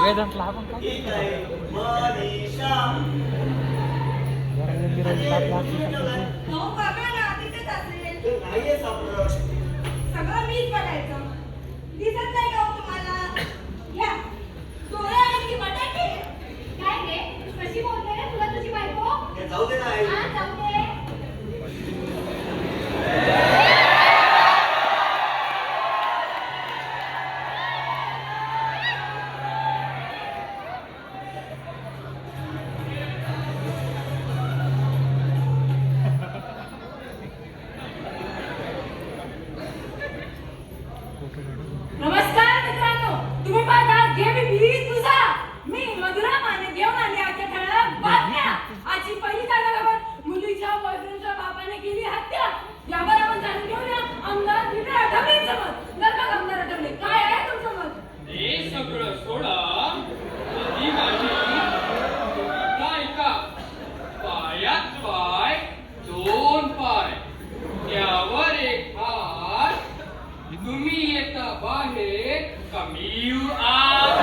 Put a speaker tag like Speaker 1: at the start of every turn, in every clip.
Speaker 1: वेदांतला आपण
Speaker 2: सगळं मीच बघायचं. दिसत नाही का तुम्हाला? घ्या डोळे आहेत की बटाटे? काय रे कशी बोलते रे तुला तुझी बायको?
Speaker 3: जाऊ दे ना आई.
Speaker 2: हा जाऊ दे. नमस्कार मित्रांनो, तुम्ही पाहता गेमी तुझा. मी मधुरा माने घेऊन आली आजच्या ठळक बातम्या. आजची पहिली खबर, मुलीच्या बॉयफ्रेंडच्या बापाने केली हत्या. यावर आपण जाणून घेऊया आमदार विनय आठवलेंचं मत. जर का आमदार आठवले, काय आहे तुमचं मत?
Speaker 4: हे सगळं सोडा. आधी माझी ऐका. पायात पाय, दोन पाय, त्यावर एक हात. तुम्ही येता बाहेर का मी येऊ आत?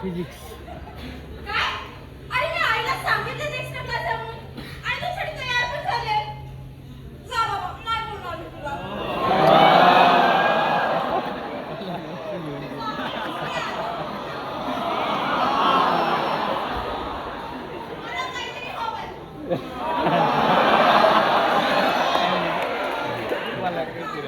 Speaker 1: फिजिक्स
Speaker 2: काय? अरे मी आईला सांगितलं एक्स्ट्रा क्लास आहे म्हणून. आणि तू साठी तयार पण झाले. जा बाबा, नाही बोलणार मी तुला. मला काहीतरी हवंय.
Speaker 1: मला काय रे मला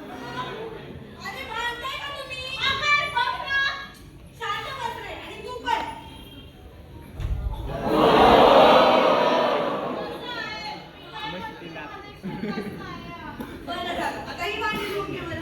Speaker 2: अरे भांडताय का तुम्ही? आकाश बघ ना. शांत बस रे. आणि तू पण. बरं झालं. आता ही भांडी घेऊन घे बरं.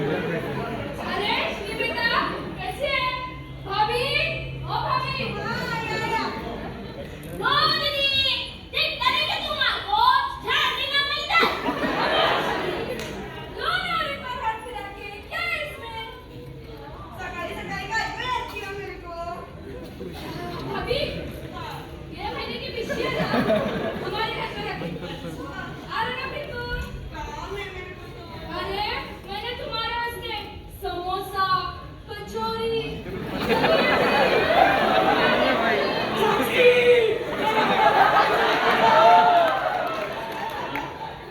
Speaker 2: अरे श्रीबिता कैसी है भाभी ओ भाभी हो दीदी देख करेंगे तुमको ध्यान देना मिलता दोनों रे पर हाथ फिरा के क्या है इसमें सकाळी सकाळी काय वेळ किया मेरे को भाभी ये महीने की पिछली है ना हमारे घर पे रखी अरे ना बिल्कुल काम है मेरे को तो अरे मैंने तुम्हारे वास्ते समोसा कचौरी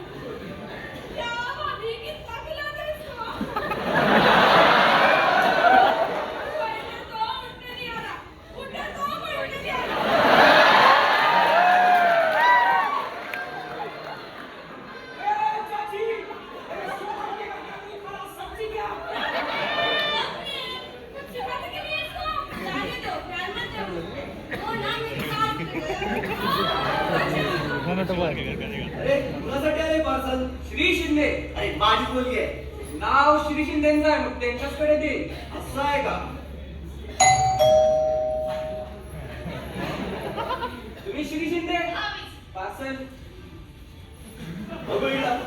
Speaker 2: क्या भाभी कितना खिलाते हैं इसको पहले तो उठने नहीं आ रहा उठने तो उठने नहीं आ रहा
Speaker 1: तो
Speaker 3: अरे कुणासाठी आले पार्सल?
Speaker 4: श्री शिंदे
Speaker 3: अरे माझी मुलगी आहे.
Speaker 4: नाव श्री शिंदेचं आहे मग त्यांच्याचकडे दे
Speaker 3: असं आहे का?
Speaker 4: तुम्ही श्री शिंदे पार्सल
Speaker 3: बघू इकडं.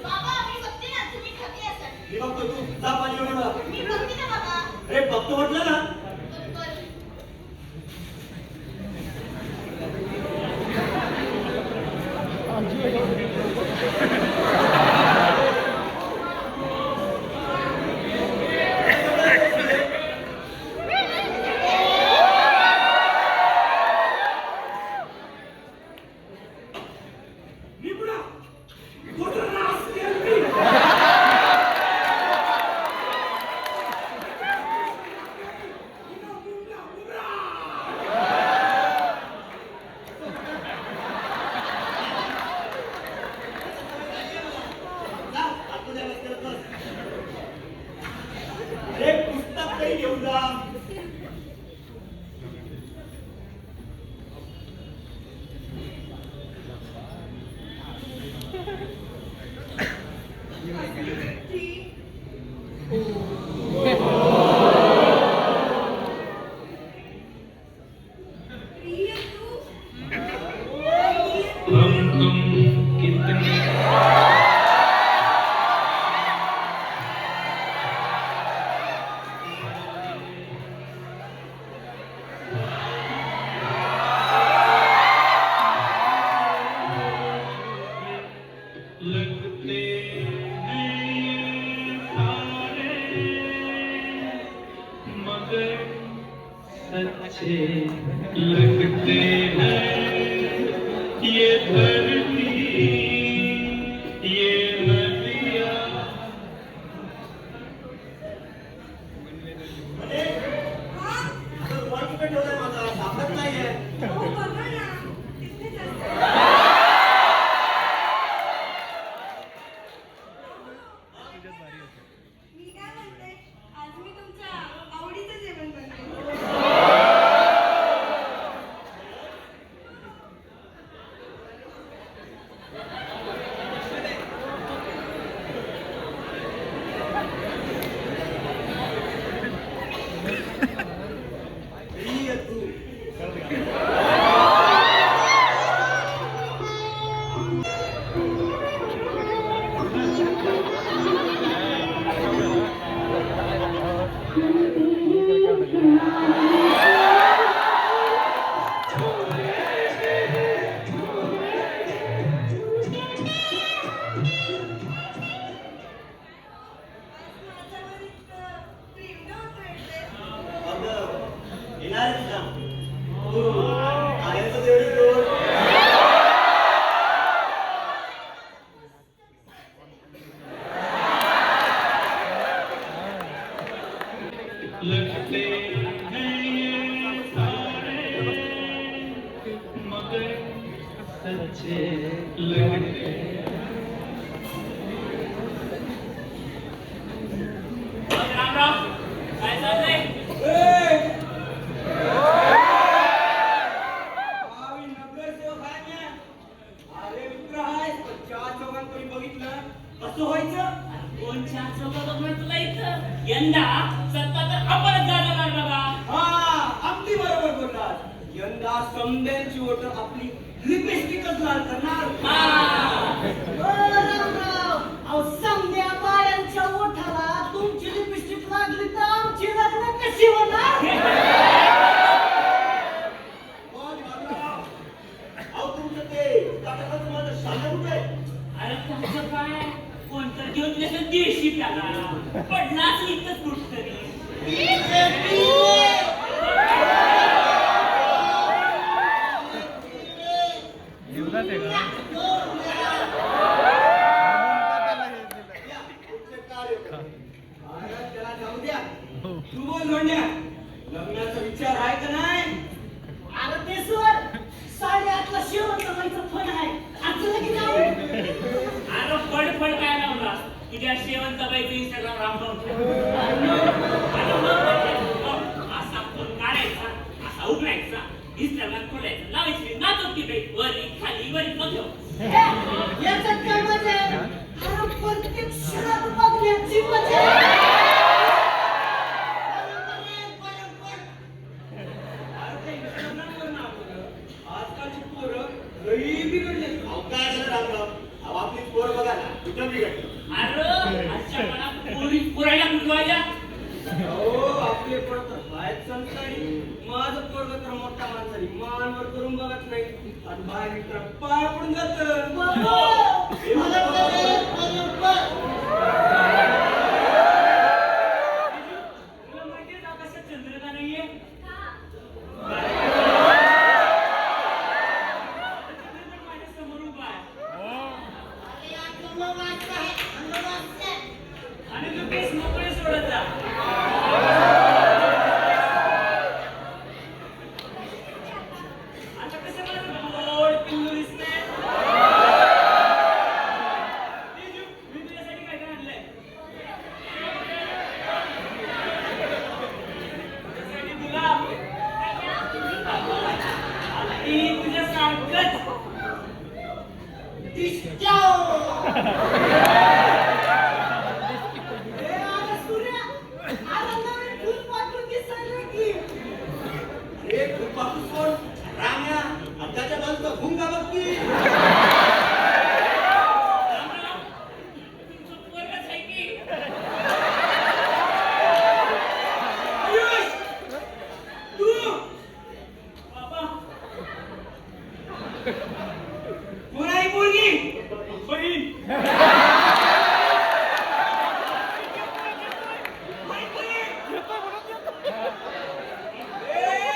Speaker 5: बाबा मी बघते ना तुम्ही खाते असाल
Speaker 3: मी बघतो तू जा पाणी घेऊन ये मला.
Speaker 5: मी बघते ना बाबा
Speaker 3: अरे बघतो म्हटलं ना.
Speaker 5: बरोबर
Speaker 3: जा, आतमध्ये बस, बस. अरे पुस्तक तरी घेऊन जा.
Speaker 6: लगते हैं सारे मगर सच्चे लगते हैं ये धरती ये नदियाँ
Speaker 3: अरे, तो वर कुठे ठेवलाय माझा? सापडत नाहीये.
Speaker 2: मी काय म्हणते आज मी तुमच्या आवडीचं जेवण बनवेन
Speaker 3: ही आहे तू.
Speaker 6: अच्छे लगते
Speaker 7: काय चाललंय?
Speaker 3: अरे मित्र हाय चार चौघांत कोणी बघितलं कसं व्हायचं
Speaker 7: कोण चार चौकात तुला इथं यंदा सत्ता तर आपणच जाणार बाबा.
Speaker 3: हा अगदी बरोबर बोललास यंदा समद्यांची वोट आपली लिपस्टिकच लाल करणार
Speaker 8: समद्या बायांच्या ओठाला तुमची लिपस्टिक लागली तर आमची लग्न कशी होणार
Speaker 3: अहो तुमचं ते काटाखाचं माझं शाळा कुठे
Speaker 7: अरे तुमचं काय कोणतं घेऊन त्याचं देशी त्याला पडलाच इथंच कुठतरी.
Speaker 1: जीवनात आहे का
Speaker 3: अरे त्याला जाऊ द्या तू बोल म्हणण्या लग्नाचा विचार आहे का नाही
Speaker 8: अरे ते सर 8:30ला शेवटचा जायचं फण आहे आजचं की जाऊ
Speaker 7: अरे फड काय लावला तुझ्या शेवंताबाईचं इंस्टाग्राम रामभाऊ असा फोन काढायचा असा उघडायचा इंस्टाग्राम खोलायचं लावायची नाचत की बाई वरी खाली वरी बघ
Speaker 8: याच्यात काय मजा आहे अरे प्रत्येक क्षणात बघण्याची मजा आहे
Speaker 3: आजकालची पोरं लई बिघडले अहो काय झालं रामराव अहो आपली पोरं बघा ना कुठं बिघडली
Speaker 7: अरे आजच्या काळात पोरी पुरायला कुठवायला
Speaker 3: अहो आपले पोरं तर बाहेर संसारी माझं पोरगं तर मोठा माणसारी मानवर करून बघत नाही आणि बाहेर मित्र पाय पडून जात
Speaker 7: तुला माहितीये का आकाशात चंद्र का नाहीये चंद्र माझ्या समोर उभा आहे आणि तू केस मोकळे सोडत जा. आता कसं माझं गोड पिल्लू दिसतंय मी तुझ्यासाठी काय काय आणलंय तुझ्यासाठी गुलाब आणि तुझ्यासारखंच
Speaker 3: अरे फुलपाखरू सोड राम्या त्याच्या बाजूचा भुंगा बघ की
Speaker 7: रामराव, तुमचं पोरगंच आहे की
Speaker 3: आयुष तू
Speaker 7: बाबा
Speaker 3: कोण आहे पोरगी
Speaker 7: बहीण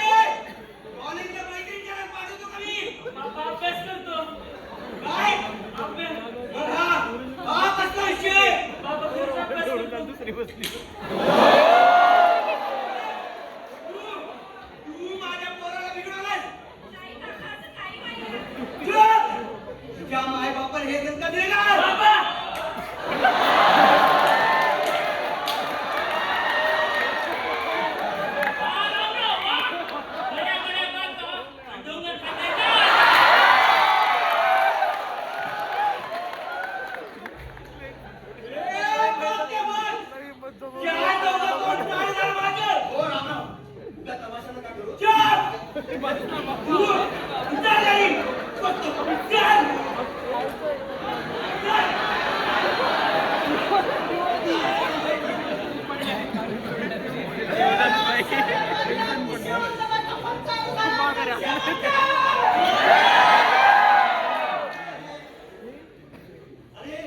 Speaker 3: कॉलेजच्या मैत्रिणीच्या घरात पाठवतो का मी
Speaker 7: बाबा अभ्यास करतो
Speaker 3: काय
Speaker 7: अभ्यास
Speaker 3: मग हा कसला विषय
Speaker 7: बाबा पुढचा अभ्यास करतो
Speaker 1: दुसरी बसली
Speaker 3: तू माझ्या पोराला बिघडवलास चुप! तुझ्या माय बापाला हे धक्का दिले का
Speaker 7: बाबा
Speaker 3: ए, बोलते बोल. या दोघं कोण पाहणार माझं? हो, रामराव. तुझ्या तमाशा नका करू. चुप! तू, उतर घरी. बघतो. चल. चल. अरे,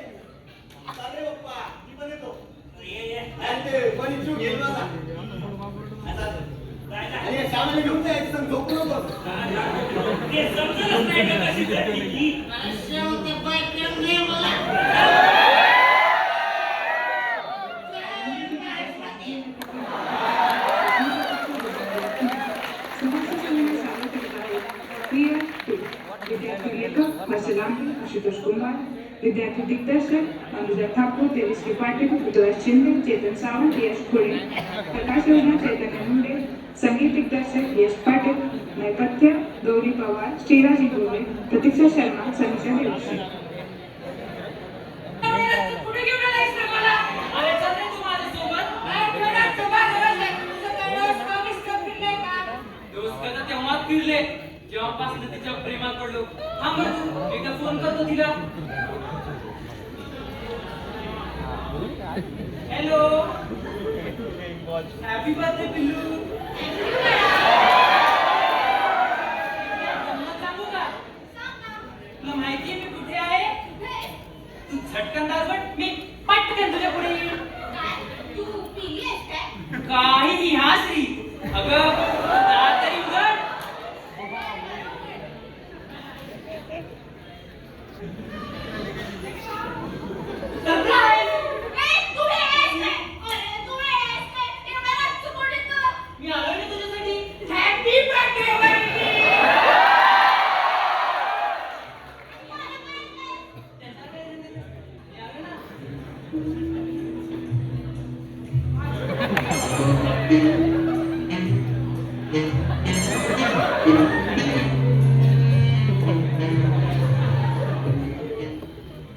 Speaker 3: चाल रे बाप्पा. मी पण येतो. आणि ते कोणी चूक घेऊन आला. आता, आणि हे सामान घेऊन जायचं सांग, झोपू नको.
Speaker 7: ते समजलंच नाही का कशी करते ती?
Speaker 9: Clear 2. Vidyarthi 1 versus लांबी, आशुतोष कुमार, विद्यार्थी दिग्दर्शक अनुजा ठाकूर, तेजस्वी पाटील, ऋतुराज शिंदे, चेतन सावंत, यश खोडे, प्रकाश योजना, चैतन्य मुंडे, संगीत दिग्दर्शक यश पाटील, नेपथ्य गौरी पवार, श्रीराज इंगोले, प्रतीक्षा शर्मा, समीक्षा देवशी.
Speaker 2: कुठे घेऊन आलायस रे मला?
Speaker 4: अरे चालते तू माझ्यासोबत. दोस्त तर तेव्हाच फिरले जेव्हापासून तिच्या प्रेमात पडलो. थांब बरं तू, एकदा फोन करतो तिला. हॅलो, हॅपी बर्थडे पिल्लू. सांगू का तुला माहितीये मी कुठे आहे? तू झटकन दारवट, मी पटकन तुझ्या पुढे येईल.
Speaker 5: तू पिली आहेस काय?
Speaker 4: काही हा श्री. अगं दार तरी उघड. सरप्राईज.
Speaker 5: तू हे आहेस काय? अरे तू हे आहेस काय? एवढा रात चुकून येतो.
Speaker 4: मी आलो ना तुझ्यासाठी.
Speaker 2: हॅपी बर्थडे वहिनी.
Speaker 4: त्याचा काय नाही. मी आलो ना.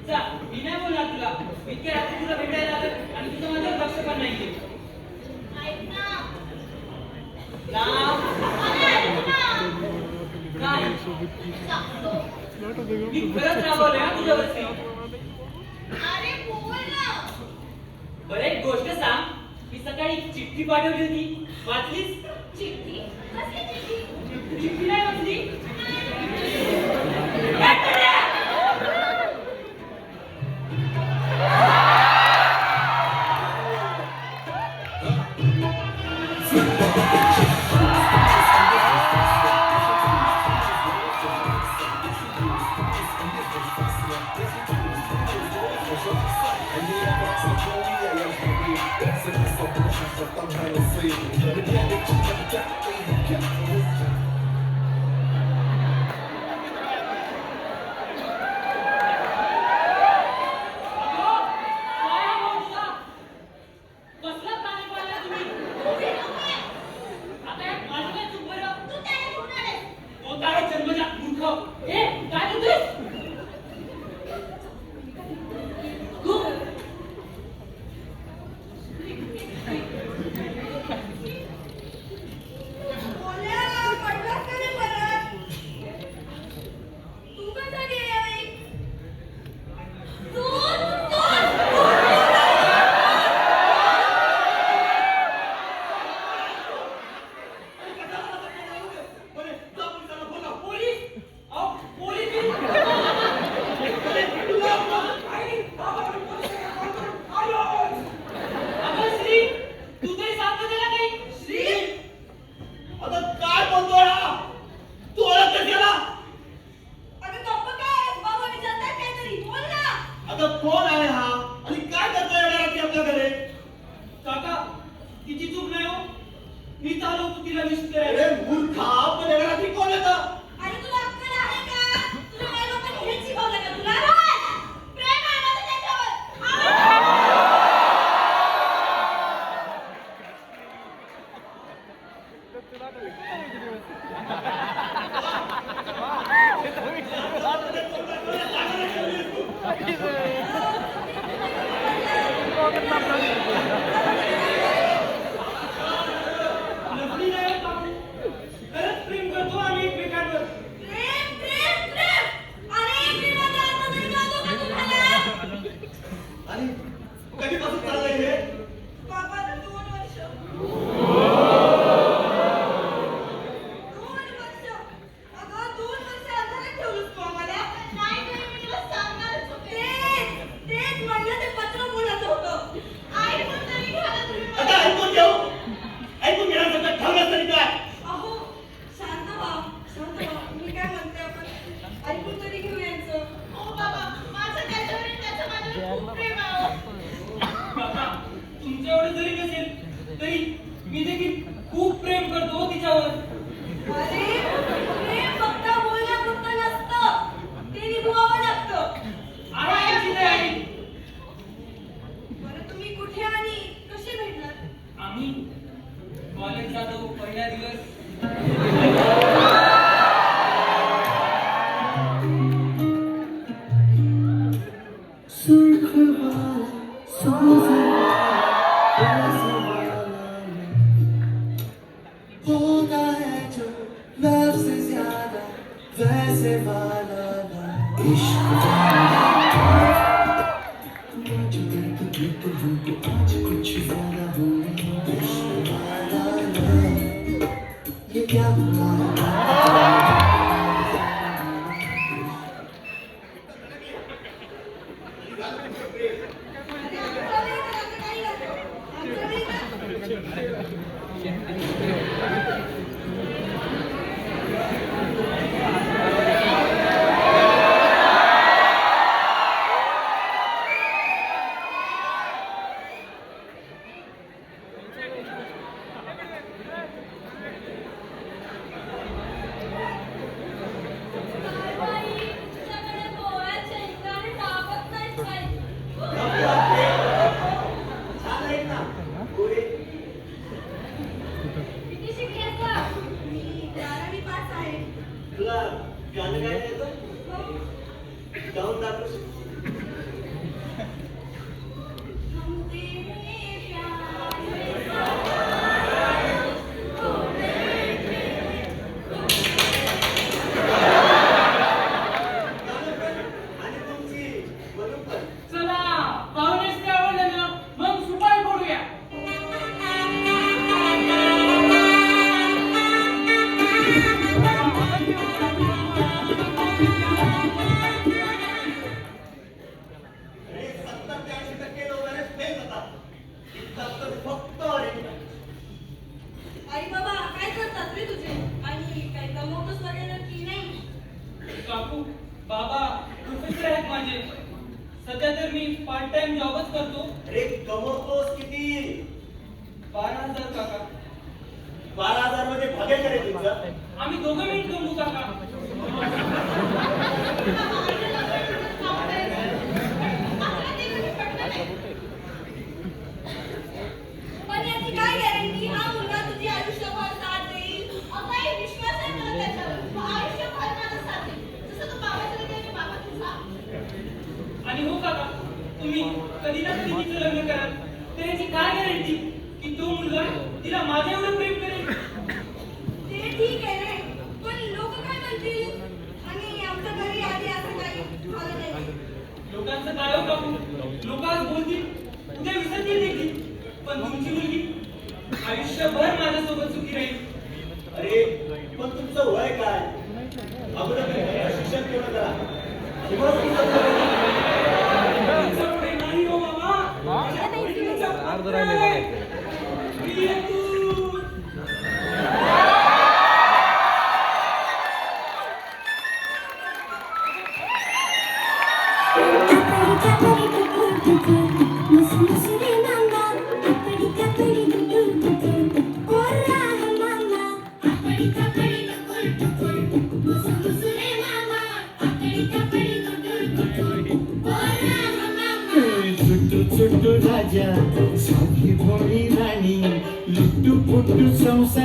Speaker 4: जा, मी नाही बोलणार तुला. इतक्या रात्री तुला भेटायला आलं आणि तुझं माझ्यावर लक्ष पण नाहीये.
Speaker 5: ऐक ना.
Speaker 4: लांब.
Speaker 5: अरे ऐक ना.
Speaker 4: काय?
Speaker 5: सांगतो.
Speaker 4: मी खरंच राबवलंय हा तुझ्यावरती.
Speaker 5: अरे बोल ना.
Speaker 4: बरं एक गोष्ट सांग. मी सकाळी एक चिठ्ठी पाठवली होती, वाचलीस?
Speaker 5: चिठ्ठी? कसली चिठ्ठी?
Speaker 4: चिठ्ठी नाही वाचली?
Speaker 2: अरे प्रेम फक्त बोलण्यापुरतं नसतं. ते निभावावं
Speaker 4: आम्ही कॉलेज जातो पहिला दिवस
Speaker 3: होगा है जो लव से ज्यादा वैसे वाला ना इश्क आज कुछ ज्यादा हो इश्क वाला ना ये क्या हुआ
Speaker 5: तुझ्याकडे पोळ्या शेंगदाणे टाकत नाहीत काही. किती शिकलीस गं? मी 12वी पास आहे.
Speaker 3: तुला गाणं गायला येतं?
Speaker 5: हो.
Speaker 3: गाऊन दाखव.
Speaker 5: हम तेरे प्यार में सवार हो गए.
Speaker 3: आणि तुमची म्हणून पण
Speaker 4: चला पाहुणेच ते आवडलं ना मग सुपारी फोडूया
Speaker 3: हे 70 ते 80% लोकांना फेल होतात. इतका तर फक्त orange.
Speaker 5: आई बाबा काय करतात रे तुझे? आणि काही कमवतोस वगैरे की नाही?
Speaker 4: काकू बाबा प्रोफेसर आहेत माझे सध्या तर मी पार्ट टाइम जॉबच करतो
Speaker 3: अरे कमवतोस किती?
Speaker 4: 12,000 काका
Speaker 3: 12,000 मध्ये भागेल का रे तुमचं?
Speaker 4: आम्ही दोघं मिळून कमवू काका
Speaker 5: आपल्याला ते कधी पटलं नाही. पण याची काय गॅरंटी हा मुलगा तुझी आयुष्यभर साथ देईल? काही विश्वास आहे मला त्याच्यावर. तो आयुष्यभर मला साथ देईल. जसं तू बाबाच्या लग्नात बाबा तुझा.
Speaker 4: आणि हो काका तुम्ही कधी ना कधी तिचं लग्न कराल तर याची काय गॅरंटी की तो मुलगा तिला माझ्या एवढं प्रेम करेल
Speaker 5: ते ठीक आहे रे. पण लोक काय म्हणतील? आणि आमच्या घरी आधी असं काही झालं नाही.
Speaker 4: लोकांचं काय हो काकू लोक आज बोलतील उद्या विसरतील देखील पण तुमची मुलगी आयुष्यभर माझ्यासोबत सुखी राहील
Speaker 3: अरे पण तुमचं वय काय? अगोदर शिक्षण पूर्ण करा. मग
Speaker 4: तुमचं प्रेम नाही हो बाबा माझ्या बहिणीचा
Speaker 1: अर्ध
Speaker 4: पत्र
Speaker 1: राहिले
Speaker 4: आहे.
Speaker 1: बघा.
Speaker 4: प्रियतू.
Speaker 3: छुट्टू छुट्टू राजा साधी भोळी राणी लुट्टू पुट्टू संसार